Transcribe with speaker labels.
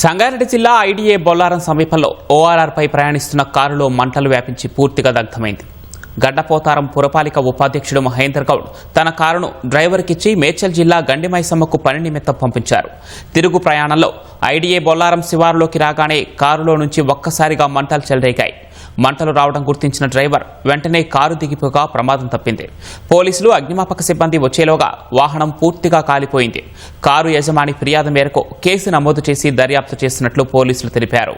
Speaker 1: సంగారెడ్డి జిల్లా ఐడిఏ బొల్లారం సమీపంలో ఓఆర్ఆర్పై ప్రయాణిస్తున్న కారులో మంటలు వ్యాపించి పూర్తిగా దగ్ధమైంది. గడ్డపోతారం పురపాలిక ఉపాధ్యక్షుడు మహేందర్ గౌడ్ తన కారును డ్రైవర్కిచ్చి మేడ్చల్ జిల్లా గండిమైసమ్మకు పని నిమిత్తం పంపించారు. తిరుగు ప్రయాణంలో ఐడిఏ బొల్లారం శివారులోకి రాగానే కారులో నుంచి ఒక్కసారిగా మంటలు చెలరేగాయి. మంటలు రావడం గుర్తించిన డ్రైవర్ వెంటనే కారు దిగిపోగా ప్రమాదం తప్పింది. పోలీసులు అగ్నిమాపక సిబ్బంది వచ్చేలోగా వాహనం పూర్తిగా కాలిపోయింది. కారు యజమాని ఫిర్యాదు మేరకు కేసు నమోదు చేసి దర్యాప్తు చేస్తున్నట్లు పోలీసులు తెలిపారు.